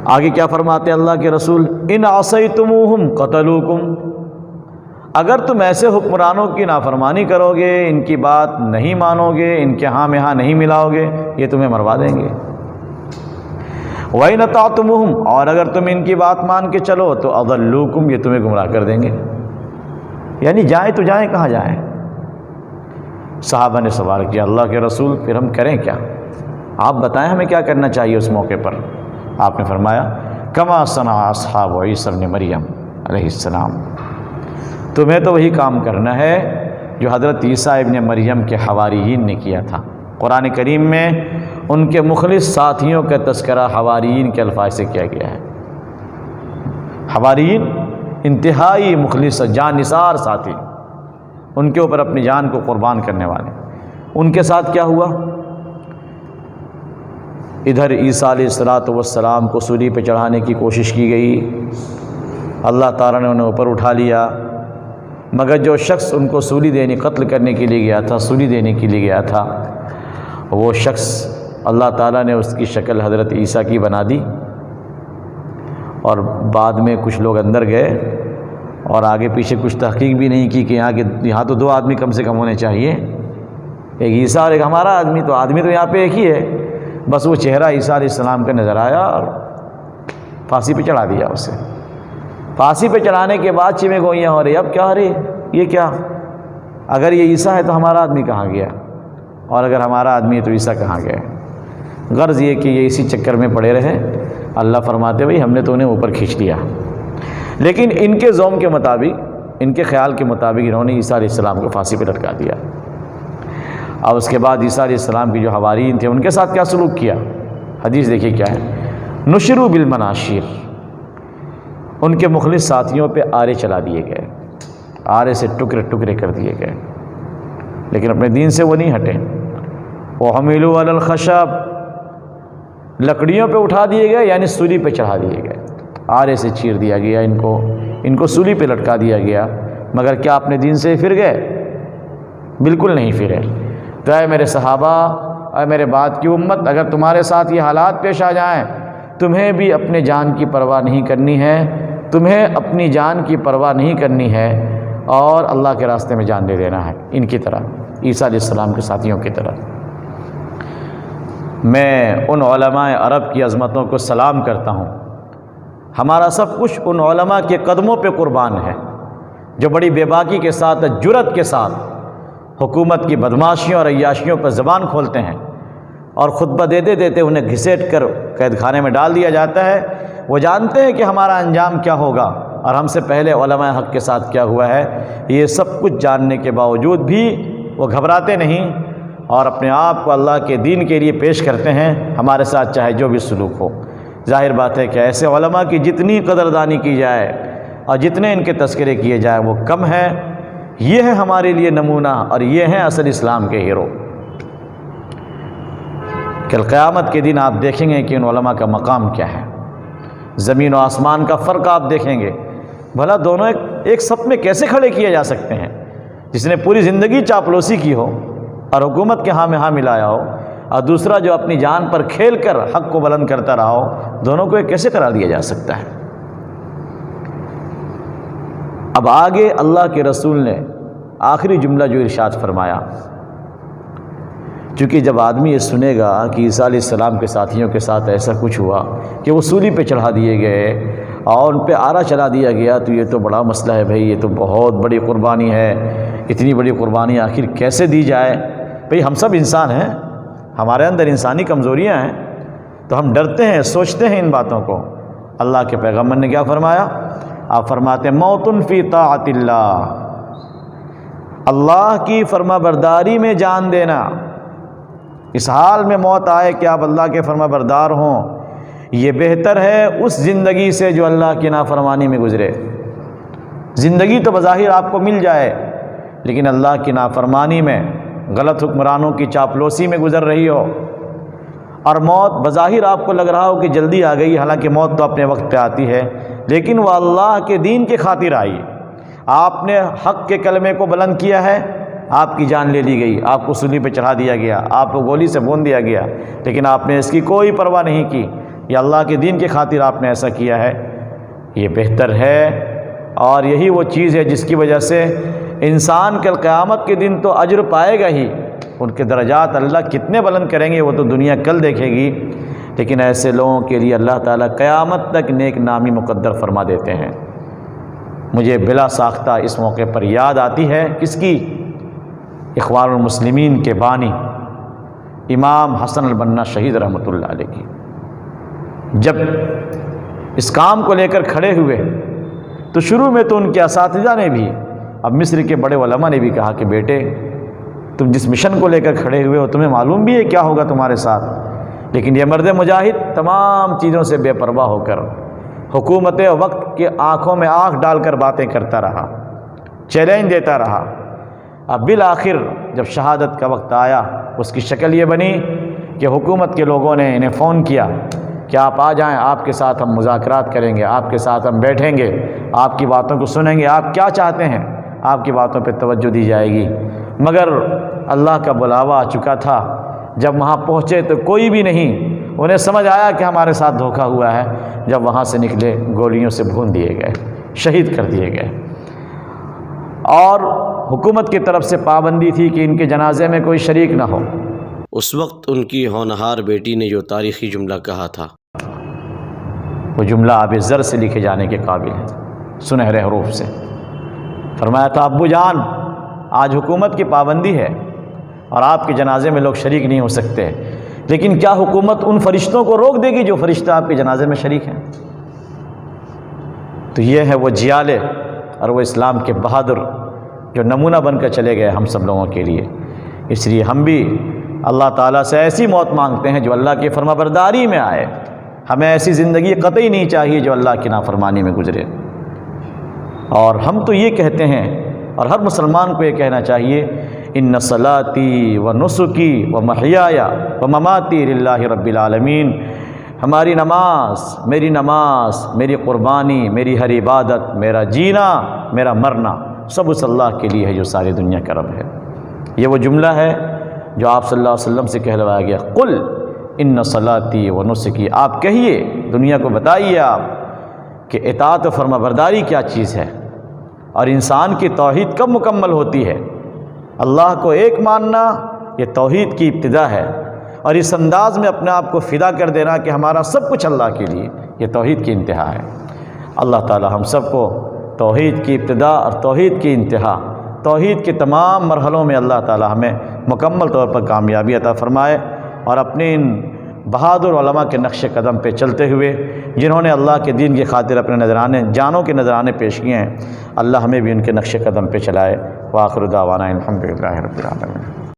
آگے کیا فرماتے ہیں اللہ کے رسول؟ ان عصیتموہم قتلوکم، اگر تم ایسے حکمرانوں کی نافرمانی کرو گے، ان کی بات نہیں مانو گے، ان کے ہاں میں ہاں نہیں ملاؤ گے، یہ تمہیں مروا دیں گے۔ وَإِنْ أَطَعْتُمُوهُمْ، اور اگر تم ان کی بات مان کے چلو تو أَضَلُّوكُمْ، یہ تمہیں گمراہ کر دیں گے۔ یعنی جائیں تو جائیں کہاں جائیں؟ صحابہ نے سوال کیا اللہ کے رسول پھر ہم کریں کیا؟ آپ بتائیں ہمیں کیا کرنا چاہیے اس موقع پر؟ آپ نے فرمایا کما صنع اصحاب عیسی ابن مریم علیہ السلام، تمہیں تو وہی کام کرنا ہے جو حضرت عیسیٰ ابن مریم کے حواریین نے کیا تھا۔ قرآن کریم میں ان کے مخلص ساتھیوں کا تذکرہ حواریین کے الفاظ سے کیا گیا ہے۔ حواریین انتہائی مخلص جان نثار ساتھی، ان کے اوپر اپنی جان کو قربان کرنے والے۔ ان کے ساتھ کیا ہوا؟ ادھر عیسیٰ علیہ السلام کو سولی پہ چڑھانے کی کوشش کی گئی، اللہ تعالیٰ نے انہیں اوپر اٹھا لیا، مگر جو شخص ان کو سولی دینے قتل کرنے کے لیے گیا تھا، سولی دینے کے لیے گیا تھا، وہ شخص اللہ تعالیٰ نے اس کی شکل حضرت عیسیٰ کی بنا دی، اور بعد میں کچھ لوگ اندر گئے اور آگے پیچھے کچھ تحقیق بھی نہیں کی کہ یہاں تو دو آدمی کم سے کم ہونے چاہیے، ایک عیسیٰ اور ایک ہمارا آدمی، تو آدمی تو یہاں پہ ایک ہی ہے، بس وہ چہرہ عیسیٰ علیہ السلام کا نظر آیا اور پھانسی پہ چڑھا دیا اسے۔ پھانسی پہ چڑھانے کے بعد چیمیں گوئیاں ہو رہی، اب کیا ہو رہی، یہ کیا؟ اگر یہ عیسیٰ ہے تو ہمارا آدمی کہاں گیا، اور اگر ہمارا آدمی ہے تو عیسیٰ کہاں گیا؟ غرض یہ کہ یہ اسی چکر میں پڑے رہے۔ اللہ فرماتے بھئی ہم نے تو انہیں اوپر کھینچ لیا، لیکن ان کے زوم کے مطابق، ان کے خیال کے مطابق انہوں نے عیسیٰ علیہ السلام کو پھانسی پہ لٹکا دیا۔ اور اس کے بعد عیسیٰ علیہ السلام کی جو حواریین تھے ان کے ساتھ کیا سلوک کیا؟ حدیث دیکھیے کیا ہے، نشروا بالمناشیر، ان کے مخلص ساتھیوں پہ آرے چلا دیے گئے، آرے سے ٹکڑے ٹکڑے کر دیے گئے، لیکن اپنے دین سے وہ نہیں ہٹے۔ وحملوا علی الخشب، لکڑیوں پہ اٹھا دیے گئے، یعنی سولی پہ چڑھا دیے گئے، آرے سے چیر دیا گیا، ان کو سولی پہ لٹکا دیا گیا، مگر کیا اپنے دین سے پھر گئے؟ بالکل نہیں پھرے۔ تو اے میرے صحابہ، اے میرے بعد کی امت، اگر تمہارے ساتھ یہ حالات پیش آ جائیں، تمہیں بھی اپنے جان کی پرواہ نہیں کرنی ہے، تمہیں اپنی جان کی پرواہ نہیں کرنی ہے، اور اللہ کے راستے میں جان دے دینا ہے، ان کی طرح، عیسیٰ علیہ السلام کے ساتھیوں کی طرح۔ میں ان علماء عرب کی عظمتوں کو سلام کرتا ہوں، ہمارا سب کچھ ان علماء کے قدموں پہ قربان ہے جو بڑی بے باکی کے ساتھ، جرأت کے ساتھ حکومت کی بدماشیوں اور عیاشیوں پر زبان کھولتے ہیں، اور خطبہ دیتے دیتے انہیں گھسیٹ کر قید خانے میں ڈال دیا جاتا ہے۔ وہ جانتے ہیں کہ ہمارا انجام کیا ہوگا اور ہم سے پہلے علماء حق کے ساتھ کیا ہوا ہے، یہ سب کچھ جاننے کے باوجود بھی وہ گھبراتے نہیں اور اپنے آپ کو اللہ کے دین کے لیے پیش کرتے ہیں، ہمارے ساتھ چاہے جو بھی سلوک ہو۔ ظاہر بات ہے کہ ایسے علماء کی جتنی قدردانی کی جائے اور جتنے ان کے تذکرے کیے جائیں وہ کم ہے۔ یہ ہے ہمارے لیے نمونہ، اور یہ ہیں اصل اسلام کے ہیرو۔ کل قیامت کے دن آپ دیکھیں گے کہ ان علماء کا مقام کیا ہے، زمین و آسمان کا فرق آپ دیکھیں گے۔ بھلا دونوں ایک صف میں کیسے کھڑے کیے جا سکتے ہیں؟ جس نے پوری زندگی چاپلوسی کی ہو اور حکومت کے ہاں میں ہاں ملایا ہو، اور دوسرا جو اپنی جان پر کھیل کر حق کو بلند کرتا رہا ہو، دونوں کو ایک کیسے قرار دیا جا سکتا ہے؟ اب آگے اللہ کے رسول نے آخری جملہ جو ارشاد فرمایا، چونکہ جب آدمی یہ سنے گا کہ عیسیٰ علیہ السلام کے ساتھیوں کے ساتھ ایسا کچھ ہوا کہ وہ سولی پہ چڑھا دیے گئے اور ان پہ آرا چلا دیا گیا، تو یہ تو بڑا مسئلہ ہے بھائی، یہ تو بہت بڑی قربانی ہے، اتنی بڑی قربانی آخر کیسے دی جائے؟ بھائی ہم سب انسان ہیں، ہمارے اندر انسانی کمزوریاں ہیں، تو ہم ڈرتے ہیں، سوچتے ہیں ان باتوں کو۔ اللہ کے پیغمبر نے کیا فرمایا؟ آپ فرماتے ہیں موتن فی طاعت اللہ، اللہ کی فرما برداری میں جان دینا۔ اس حال میں موت آئے کہ آپ اللہ کے فرما بردار ہوں، یہ بہتر ہے اس زندگی سے جو اللہ کی نافرمانی میں گزرے۔ زندگی تو بظاہر آپ کو مل جائے، لیکن اللہ کی نافرمانی میں، غلط حکمرانوں کی چاپلوسی میں گزر رہی ہو، اور موت بظاہر آپ کو لگ رہا ہو کہ جلدی آ گئی، حالانکہ موت تو اپنے وقت پہ آتی ہے، لیکن وہ اللہ کے دین کی خاطر آئی۔ آپ نے حق کے کلمے کو بلند کیا ہے، آپ کی جان لے لی گئی، آپ کو سولی پہ چڑھا دیا گیا، آپ کو گولی سے بھون دیا گیا، لیکن آپ نے اس کی کوئی پرواہ نہیں کی۔ یا اللہ کے دین کی خاطر آپ نے ایسا کیا ہے، یہ بہتر ہے۔ اور یہی وہ چیز ہے جس کی وجہ سے انسان کل قیامت کے دن تو اجر پائے گا ہی، ان کے درجات اللہ کتنے بلند کریں گے وہ تو دنیا کل دیکھے گی، لیکن ایسے لوگوں کے لیے اللہ تعالیٰ قیامت تک نیک نامی مقدر فرما دیتے ہیں۔ مجھے بلا ساختہ اس موقع پر یاد آتی ہے کس کی؟ اخوان المسلمین کے بانی امام حسن البنا شہید رحمۃ اللہ علیہ کی۔ جب اس کام کو لے کر کھڑے ہوئے تو شروع میں تو ان کے اساتذہ نے بھی، اب مصر کے بڑے علماء نے بھی کہا کہ بیٹے تم جس مشن کو لے کر کھڑے ہوئے ہو تمہیں معلوم بھی ہے کیا ہوگا تمہارے ساتھ، لیکن یہ مرد مجاہد تمام چیزوں سے بے پرواہ ہو کر حکومت وقت کے آنکھوں میں آنکھ ڈال کر باتیں کرتا رہا، چیلنج دیتا رہا۔ اب بالآخر جب شہادت کا وقت آیا اس کی شکل یہ بنی کہ حکومت کے لوگوں نے انہیں فون کیا کہ آپ آ جائیں، آپ کے ساتھ ہم مذاکرات کریں گے، آپ کے ساتھ ہم بیٹھیں گے، آپ کی باتوں کو سنیں گے، آپ کیا چاہتے ہیں آپ کی باتوں پہ توجہ دی جائے گی۔ مگر اللہ کا بلاوا آ چکا تھا، جب وہاں پہنچے تو کوئی بھی نہیں، انہیں سمجھ آیا کہ ہمارے ساتھ دھوکا ہوا ہے، جب وہاں سے نکلے گولیوں سے بھون دیے گئے، شہید کر دیے گئے۔ اور حکومت کی طرف سے پابندی تھی کہ ان کے جنازے میں کوئی شریک نہ ہو۔ اس وقت ان کی ہونہار بیٹی نے جو تاریخی جملہ کہا تھا، وہ جملہ آب زر سے لکھے جانے کے قابل ہے، سنہرے حروف سے۔ فرمایا تھا ابو جان آج حکومت کی پابندی ہے اور آپ کے جنازے میں لوگ شریک نہیں ہو سکتے، لیکن کیا حکومت ان فرشتوں کو روک دے گی جو فرشتہ آپ کے جنازے میں شریک ہیں؟ تو یہ ہے وہ جیالے اور وہ اسلام کے بہادر جو نمونہ بن کر چلے گئے ہم سب لوگوں کے لیے۔ اس لیے ہم بھی اللہ تعالیٰ سے ایسی موت مانگتے ہیں جو اللہ کی فرما برداری میں آئے، ہمیں ایسی زندگی قطعی نہیں چاہیے جو اللہ کی نافرمانی میں گزرے۔ اور ہم تو یہ کہتے ہیں، اور ہر مسلمان کو یہ کہنا چاہیے، ان صلاتی و نسکی و محیای و مماتی للہ رب العالمین، ہماری نماز، میری قربانی، میری ہر عبادت، میرا جینا، میرا مرنا سب اس اللہ کے لیے ہے جو ساری دنیا کا رب ہے۔ یہ وہ جملہ ہے جو آپ صلی اللہ علیہ وسلم سے کہلوایا گیا، قل ان صلاتی و نسکی، آپ کہیے، دنیا کو بتائیے آپ کہ اطاعت و فرما برداری کیا چیز ہے، اور انسان کی توحید کب مکمل ہوتی ہے۔ اللہ کو ایک ماننا یہ توحید کی ابتدا ہے، اور اس انداز میں اپنے آپ کو فدا کر دینا کہ ہمارا سب کچھ اللہ کے لیے، یہ توحید کی انتہا ہے۔ اللہ تعالی ہم سب کو توحید کی ابتدا اور توحید کی انتہا، توحید کے تمام مرحلوں میں اللہ تعالی ہمیں مکمل طور پر کامیابی عطا فرمائے، اور اپنے ان بہادر علماء کے نقش قدم پہ چلتے ہوئے جنہوں نے اللہ کے دین کی خاطر اپنے نذرانے، جانوں کے نذرانے پیش کیے ہیں، اللہ ہمیں بھی ان کے نقش قدم پہ چلائے۔ وآخر دعوانا الحمدللہ رب العالمین۔